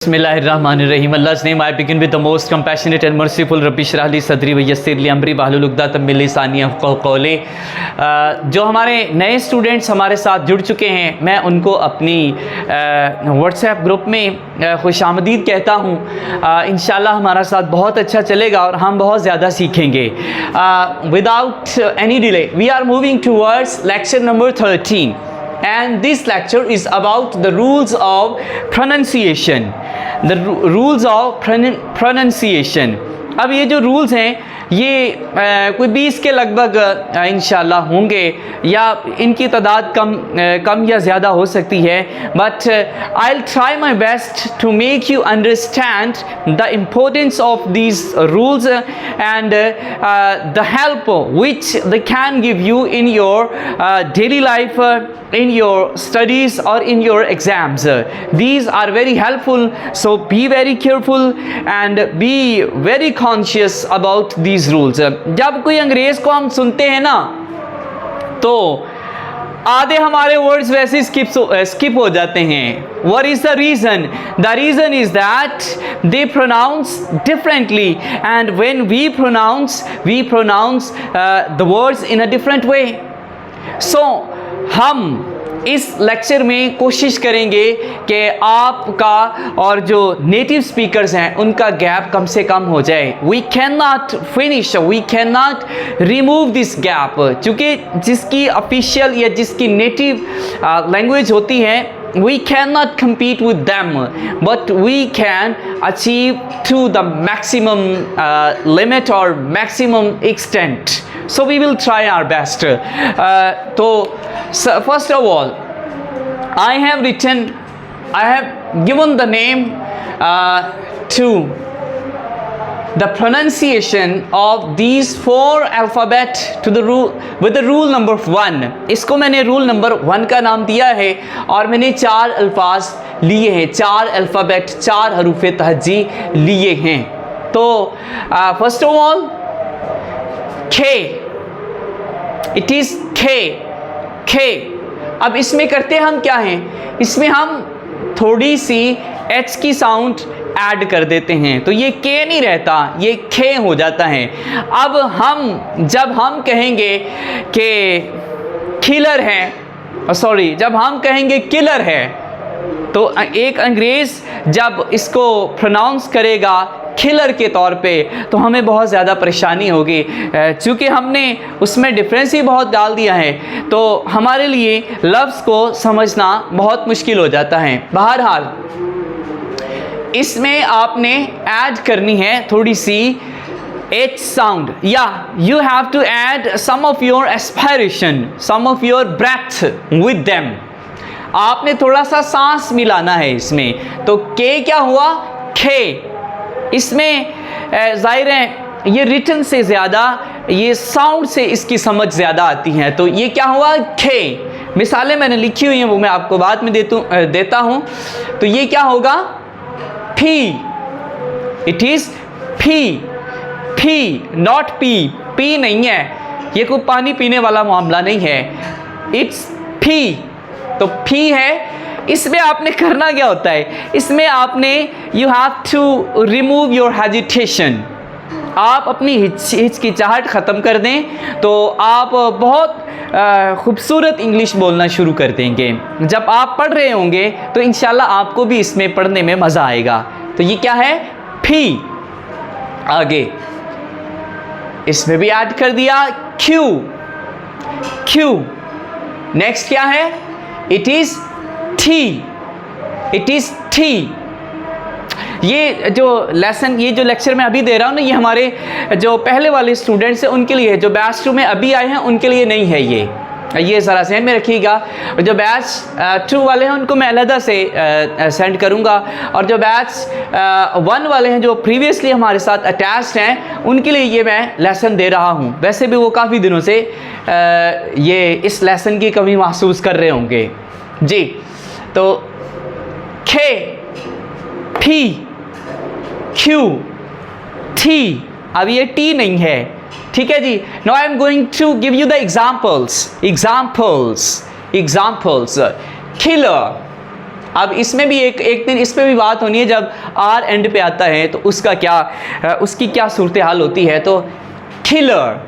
Bismillahirrahmanirrahim. Allah's name I begin with the most compassionate and merciful. Rabbi shrah li sadri wa yassir li amri wahlul उक़दतम मिन लिसानी यफ़क़हू क़ौली। जो हमारे नए students हमारे साथ जुड़ चुके हैं, मैं उनको अपनी व्हाट्सएप ग्रुप में खुशामदीद कहता हूँ। इंशाल्लाह हमारा साथ बहुत अच्छा चलेगा और हम बहुत ज़्यादा सीखेंगे। Without any delay we are moving towards lecture number 13 and this lecture is about the rules of pronunciation. The rules of pronunciation. अब ये जो रूल्स हैं ये कोई 20 के लगभग इंशाल्लाह होंगे या इनकी तादाद कम या ज़्यादा हो सकती है, but I'll try my best to make you understand the importance of these rules and the help which they can give you in your daily life, in your studies or in your exams. These are very helpful, so be very careful and be very conscious about these rules. जब कोई अंग्रेज़ को हम सुनते हैं ना तो आधे हमारे वर्ड्स वैसे स्किप हो जाते हैं। What is the reason? The reason is that they pronounce differently, and when we pronounce the words in a different way. So हम इस लेक्चर में कोशिश करेंगे कि आपका और जो नेटिव स्पीकर्स हैं उनका गैप कम से कम हो जाए। We can not finish, we can not remove this gap, चूँकि जिसकी ऑफिशियल या जिसकी नेटिव लैंग्वेज होती है we cannot compete with them, but we can achieve to the maximum limit or maximum extent. So we will try our best. So first of all, I have given the name to the pronunciation of these four alphabet to the rule with the rule number 1. इसको मैंने rule number 1 का नाम दिया है और मैंने 4 अल्फाज लिए हैं, 4 अल्फ़ाबेट, 4 हरूफ तहज्जी लिए हैं। तो फर्स्ट ऑफ ऑल खे, इट इज़ खे। अब इसमें करते हम क्या हैं, इसमें हम थोड़ी सी एच की साउंड ऐड कर देते हैं, तो ये के नहीं रहता, ये खे हो जाता है। अब जब हम कहेंगे कि किलर है, जब हम कहेंगे किलर है, तो एक अंग्रेज़ जब इसको प्रोनाउंस करेगा किलर के तौर पे तो हमें बहुत ज़्यादा परेशानी होगी, चूँकि हमने उसमें डिफरेंस ही बहुत डाल दिया है, तो हमारे लिए लफ्ज़ को समझना बहुत मुश्किल हो जाता है। बहरहाल इसमें आपने ऐड करनी है थोड़ी सी एच साउंड, या you have to add some of your aspiration, some of your breath with them. आपने थोड़ा सा सांस मिलाना है इसमें। तो के क्या हुआ, खे। इसमें जाहिर है ये रिटन से ज़्यादा ये साउंड से इसकी समझ ज़्यादा आती है, तो ये क्या हुआ, खे। मिसालें मैंने लिखी हुई हैं, वो मैं आपको बाद में देता हूँ। तो ये क्या होगा, fee, it is fee, not P नहीं है, ये कोई पानी पीने वाला मामला नहीं है, इट्स फी। तो फी है। इसमें आपने करना क्या होता है, इसमें आपने you have to remove your hesitation. आप अपनी हिचकिचाहट ख़त्म कर दें तो आप बहुत खूबसूरत इंग्लिश बोलना शुरू कर देंगे। जब आप पढ़ रहे होंगे तो इंशाल्लाह आपको भी इसमें पढ़ने में मज़ा आएगा। तो ये क्या है, फी। आगे इसमें भी ऐड कर दिया क्यू। नेक्स्ट क्या है, इट इज़ टी। ये जो लेक्चर मैं अभी दे रहा हूँ ना, ये हमारे जो पहले वाले स्टूडेंट्स हैं उनके लिए है, जो बैच 2 में अभी आए हैं उनके लिए नहीं है। ये ज़रा ध्यान में रखिएगा। और जो बैच 2 वाले हैं उनको मैं अलहदा से सेंड करूँगा, और जो बैच 1 वाले हैं जो प्रीवियसली हमारे साथ अटैच्ड हैं उनके लिए ये मैं लेसन दे रहा हूँ। वैसे भी वो काफ़ी दिनों से ये इस लेसन की कमी महसूस कर रहे होंगे जी। तो खे, फी, क्यू, टी। अब ये टी नहीं है, ठीक है जी। Now I am going to give you the examples. किलर, अब इसमें भी एक दिन इस पे भी बात होनी है, जब आर एंड पे आता है तो उसका क्या, उसकी क्या सूरत हाल होती है। तो किलर,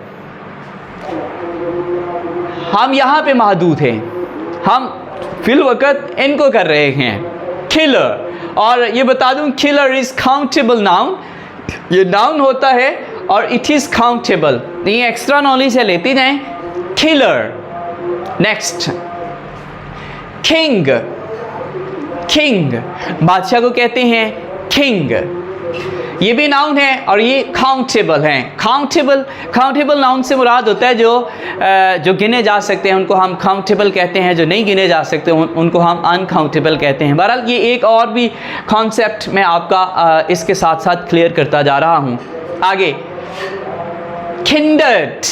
हम यहाँ पे महदूद हैं, हम फिल वक़्त इनको कर रहे हैं, किलर। और ये बता दूं, किलर इज़ काउंटेबल नाउन, ये नाउन होता है और इट इज़ काउंटेबल। ये एक्स्ट्रा नॉलेज है, लेती जाएं। किलर। Next, king. किंग, बादशाह को कहते हैं किंग, ये भी नाउन है और ये काउंटेबल है। काउंटेबल नाउन से मुराद होता है जो गिने जा सकते हैं उनको हम काउंटेबल कहते हैं, जो नहीं गिने जा सकते उनको हम अनकाउंटेबल कहते हैं। बहरहाल ये एक और भी कॉन्सेप्ट मैं आपका इसके साथ साथ क्लियर करता जा रहा हूँ। आगे, किंडर्ड।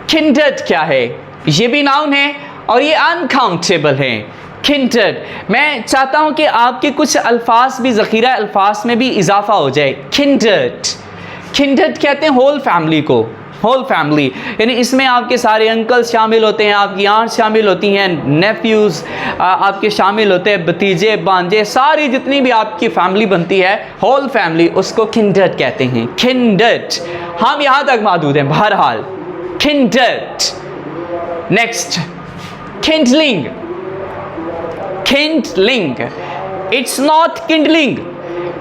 किंडर्ड क्या है? ये भी नाउन है और ये अनकाउंटेबल है। किंडर्ड, मैं चाहता हूँ कि आपके कुछ अल्फाज भी, ज़ख़ीरा अल्फाज में भी इजाफा हो जाए। किंडर्ड कहते हैं होल फैमिली को, होल फैमिली, यानी इसमें आपके सारे अंकल शामिल होते हैं, आपकी आंट शामिल होती हैं, नेफ्यूज़ आपके शामिल होते हैं, भतीजे भांजे, सारी जितनी भी आपकी फैमिली बनती है, होल फैमिली, उसको किंडर्ड कहते हैं। किंडर्ड, हम यहाँ तक महदूद हैं। बहरहाल kindred. Next, Kindling. Kindling, it's not Kindling,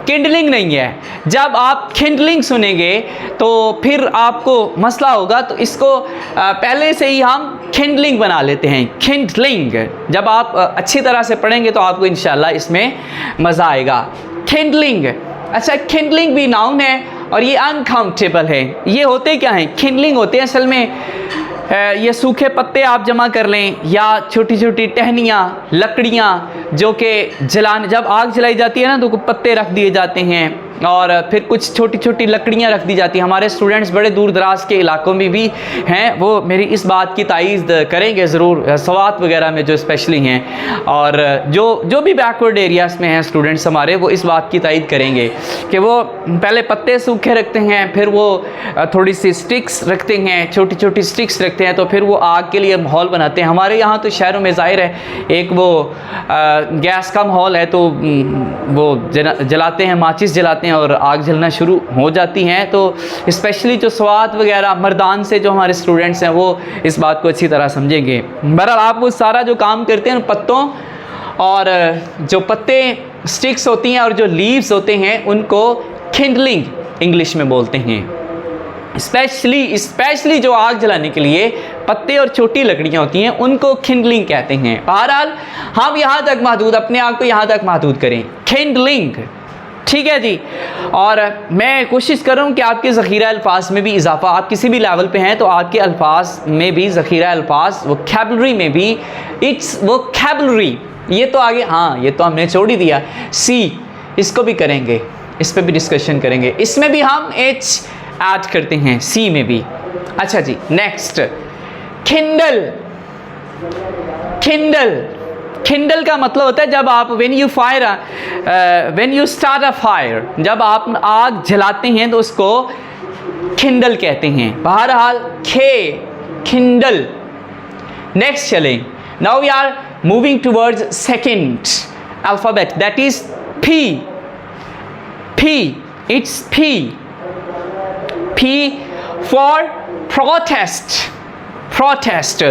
Kindling नहीं है। जब आप किंडलिंग सुनेंगे तो फिर आपको मसला होगा, तो इसको पहले से ही हम किंडलिंग बना लेते हैं। किंडलिंग, जब आप अच्छी तरह से पढ़ेंगे तो आपको इंशाल्लाह इसमें मज़ा आएगा। किंडलिंग, अच्छा, किंडलिंग भी नाउन है और ये अनकाउंटेबल है। ये होते क्या हैं? किंडलिंग होते हैं असल में ये सूखे पत्ते आप जमा कर लें, या छोटी छोटी टहनियाँ, लकड़ियाँ जो कि जलाने, जब आग जलाई जाती है ना तो पत्ते रख दिए जाते हैं और फिर कुछ छोटी छोटी लकड़ियाँ रख दी जाती हैं। हमारे स्टूडेंट्स बड़े दूर दराज के इलाकों में भी हैं, वो मेरी इस बात की तायीद करेंगे ज़रूर, सवात वगैरह में जो स्पेशली हैं, और जो भी बैकवर्ड एरियाज़ में हैं स्टूडेंट्स हमारे, वो इस बात की तायीद करेंगे कि वो पहले पत्ते सूखे रखते हैं, फिर वो थोड़ी सी स्टिक्स रखते हैं, छोटी छोटी स्टिक्स रखते हैं, तो फिर वो आग के लिए माहौल बनाते हैं। हमारे यहाँ तो शहरों में ज़ाहिर है एक वो गैस का माहौल है, तो वो जलाते हैं, माचिस जलाते हैं और आग जलना शुरू हो जाती हैं। तो स्पेशली जो स्वात वगैरह मर्दान से जो हमारे स्टूडेंट्स हैं वो इस बात को अच्छी तरह समझेंगे। बहरहाल आप वो सारा जो काम करते हैं पत्तों, और जो पत्ते स्टिक्स होती हैं और जो लीव्स होते हैं उनको किंडलिंग इंग्लिश में बोलते हैं। स्पेशली जो आग जलाने के लिए पत्ते और छोटी लकड़ियाँ होती हैं उनको किंडलिंग कहते हैं। बहरहाल हम यहाँ तक महदूद, अपने आप को यहाँ तक महदूद करें, किंडलिंग, ठीक है जी। और मैं कोशिश कर रहा हूँ कि आपके ज़ख़ीरा अल्फाज में भी इजाफा, आप किसी भी लेवल पे हैं तो आपके अल्फाज में भी, ज़ख़ीरा अल्फाज, वोकैबुलरी में भी, इट्स वोकैबुलरी, ये तो आगे, हाँ ये तो हमने छोड़ ही दिया। सी, इसको भी करेंगे, इस पर भी डिस्कशन करेंगे, इसमें भी हम एच ऐड करते हैं, सी में भी। अच्छा जी, नेक्स्ट, किंडल। किंडल का मतलब होता है जब आप when you start a fire, जब आप आग जलाते हैं तो उसको किंडल कहते हैं। बहरहाल किंडल। नेक्स्ट चलें, now we are moving towards second alphabet, that is P. It's P. P for protest. Protest.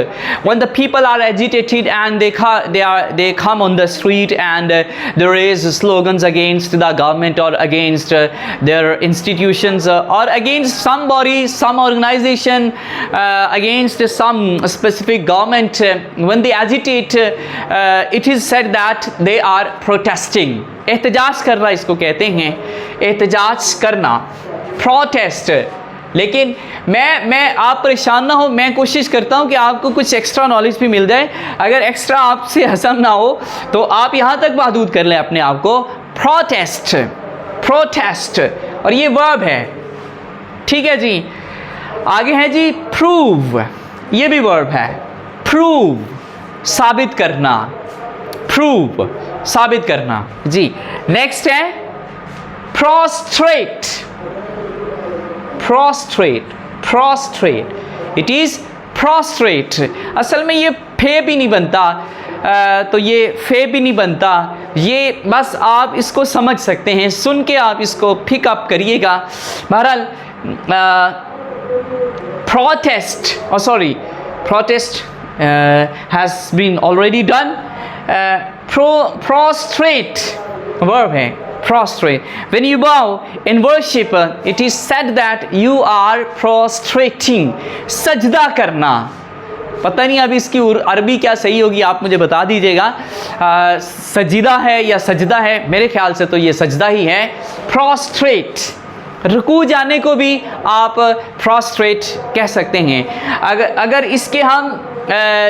When the people are agitated and they come on the street and they raise slogans against the government or against their institutions or against somebody, some organization, against some specific government. When they agitate, it is said that they are protesting. एहतजाज करना इसको कहते हैं, एहतजाज करना, protest. लेकिन मैं आप परेशान ना हो, मैं कोशिश करता हूं कि आपको कुछ एक्स्ट्रा नॉलेज भी मिल जाए। अगर एक्स्ट्रा आपसे हज़म ना हो तो आप यहां तक महदूद कर लें अपने आप को। प्रोटेस्ट, प्रोटेस्ट, और ये वर्ब है, ठीक है जी। आगे है जी प्रूव, ये भी वर्ब है, प्रूव, साबित करना, प्रूव, साबित करना जी। नेक्स्ट है prostate, prostate, prostate, it is prostate. असल में ये फे भी नहीं बनता, तो ये फे भी नहीं बनता। ये बस आप इसको समझ सकते हैं, सुन के आप इसको पिकअप करिएगा। बहरहाल protest has been already done. Prostrate verb है, prostrate. When you bow in worship, it is said that you are prostrating. सजदा करना, पता नहीं अभी इसकी अरबी क्या सही होगी, आप मुझे बता दीजिएगा। सजीदा है या सजदा है, मेरे ख्याल से तो ये सजदा ही है। prostrate, रुकू जाने को भी आप prostrate कह सकते हैं। अगर इसके हम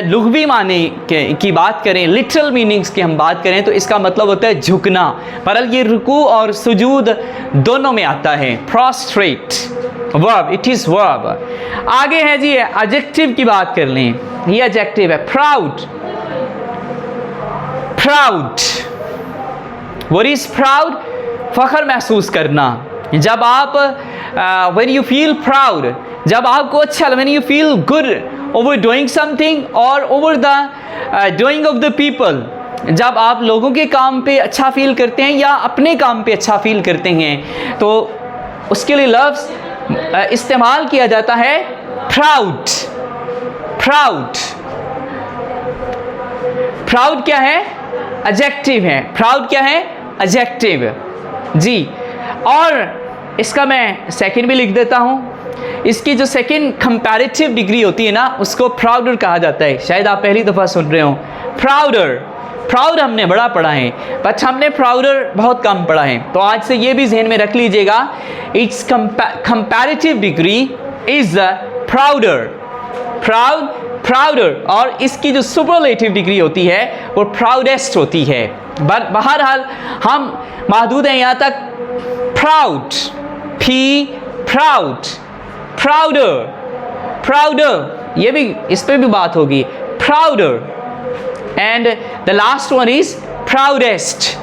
लुग़वी माने की बात करें, लिटरल मीनिंग्स की हम बात करें, तो इसका मतलब होता है झुकना। पर ये रुकू और सुजूद दोनों में आता है। prostrate verb, it is verb. आगे है जी एडजेक्टिव की बात कर लें, ये एडजेक्टिव है proud. Proud, what is proud? फ़ख्र महसूस करना। जब आप व्हेन यू फील प्राउड, जब आपको अच्छा, when you feel good over doing something और over the doing of the people, जब आप लोगों के काम पे अच्छा फील करते हैं या अपने काम पे अच्छा फील करते हैं, तो उसके लिए लफ्ज़ इस्तेमाल किया जाता है प्राउड। प्राउड, प्राउड क्या है? एडजेक्टिव है। प्राउड क्या है? एडजेक्टिव जी। और इसका मैं सेकंड भी लिख देता हूँ। इसकी जो सेकंड कंपैरेटिव डिग्री होती है ना, उसको प्राउडर कहा जाता है। शायद आप पहली दफ़ा सुन रहे हो प्राउडर। प्राउड हमने बड़ा पढ़ा है, बट हमने प्राउडर बहुत कम पढ़ा है। तो आज से ये भी जहन में रख लीजिएगा, it's comparative degree is prouder. Proud, prouder. और इसकी जो सुपरलेटिव डिग्री होती है वो प्राउडेस्ट होती है। बहरहाल हम महदूद हैं यहाँ तक। Proud, P proud, prouder, prouder, ये भी, इस पे भी बात होगी। Prouder and the last one is proudest.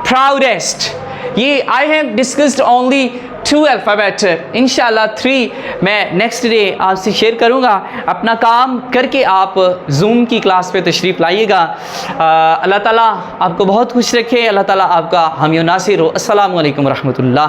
Proudest, ये I have discussed only 2 alphabet. इंशाल्लाह 3 मैं नेक्स्ट डे आपसे शेयर करूँगा। अपना काम करके आप जूम की क्लास पे तशरीफ़ लाइएगा। अल्लाह ताला आपको बहुत खुश रखे, अल्लाह ताला आपका हामी नासिर हो। अस्सलामु अलैकुम रहमतुल्लाह।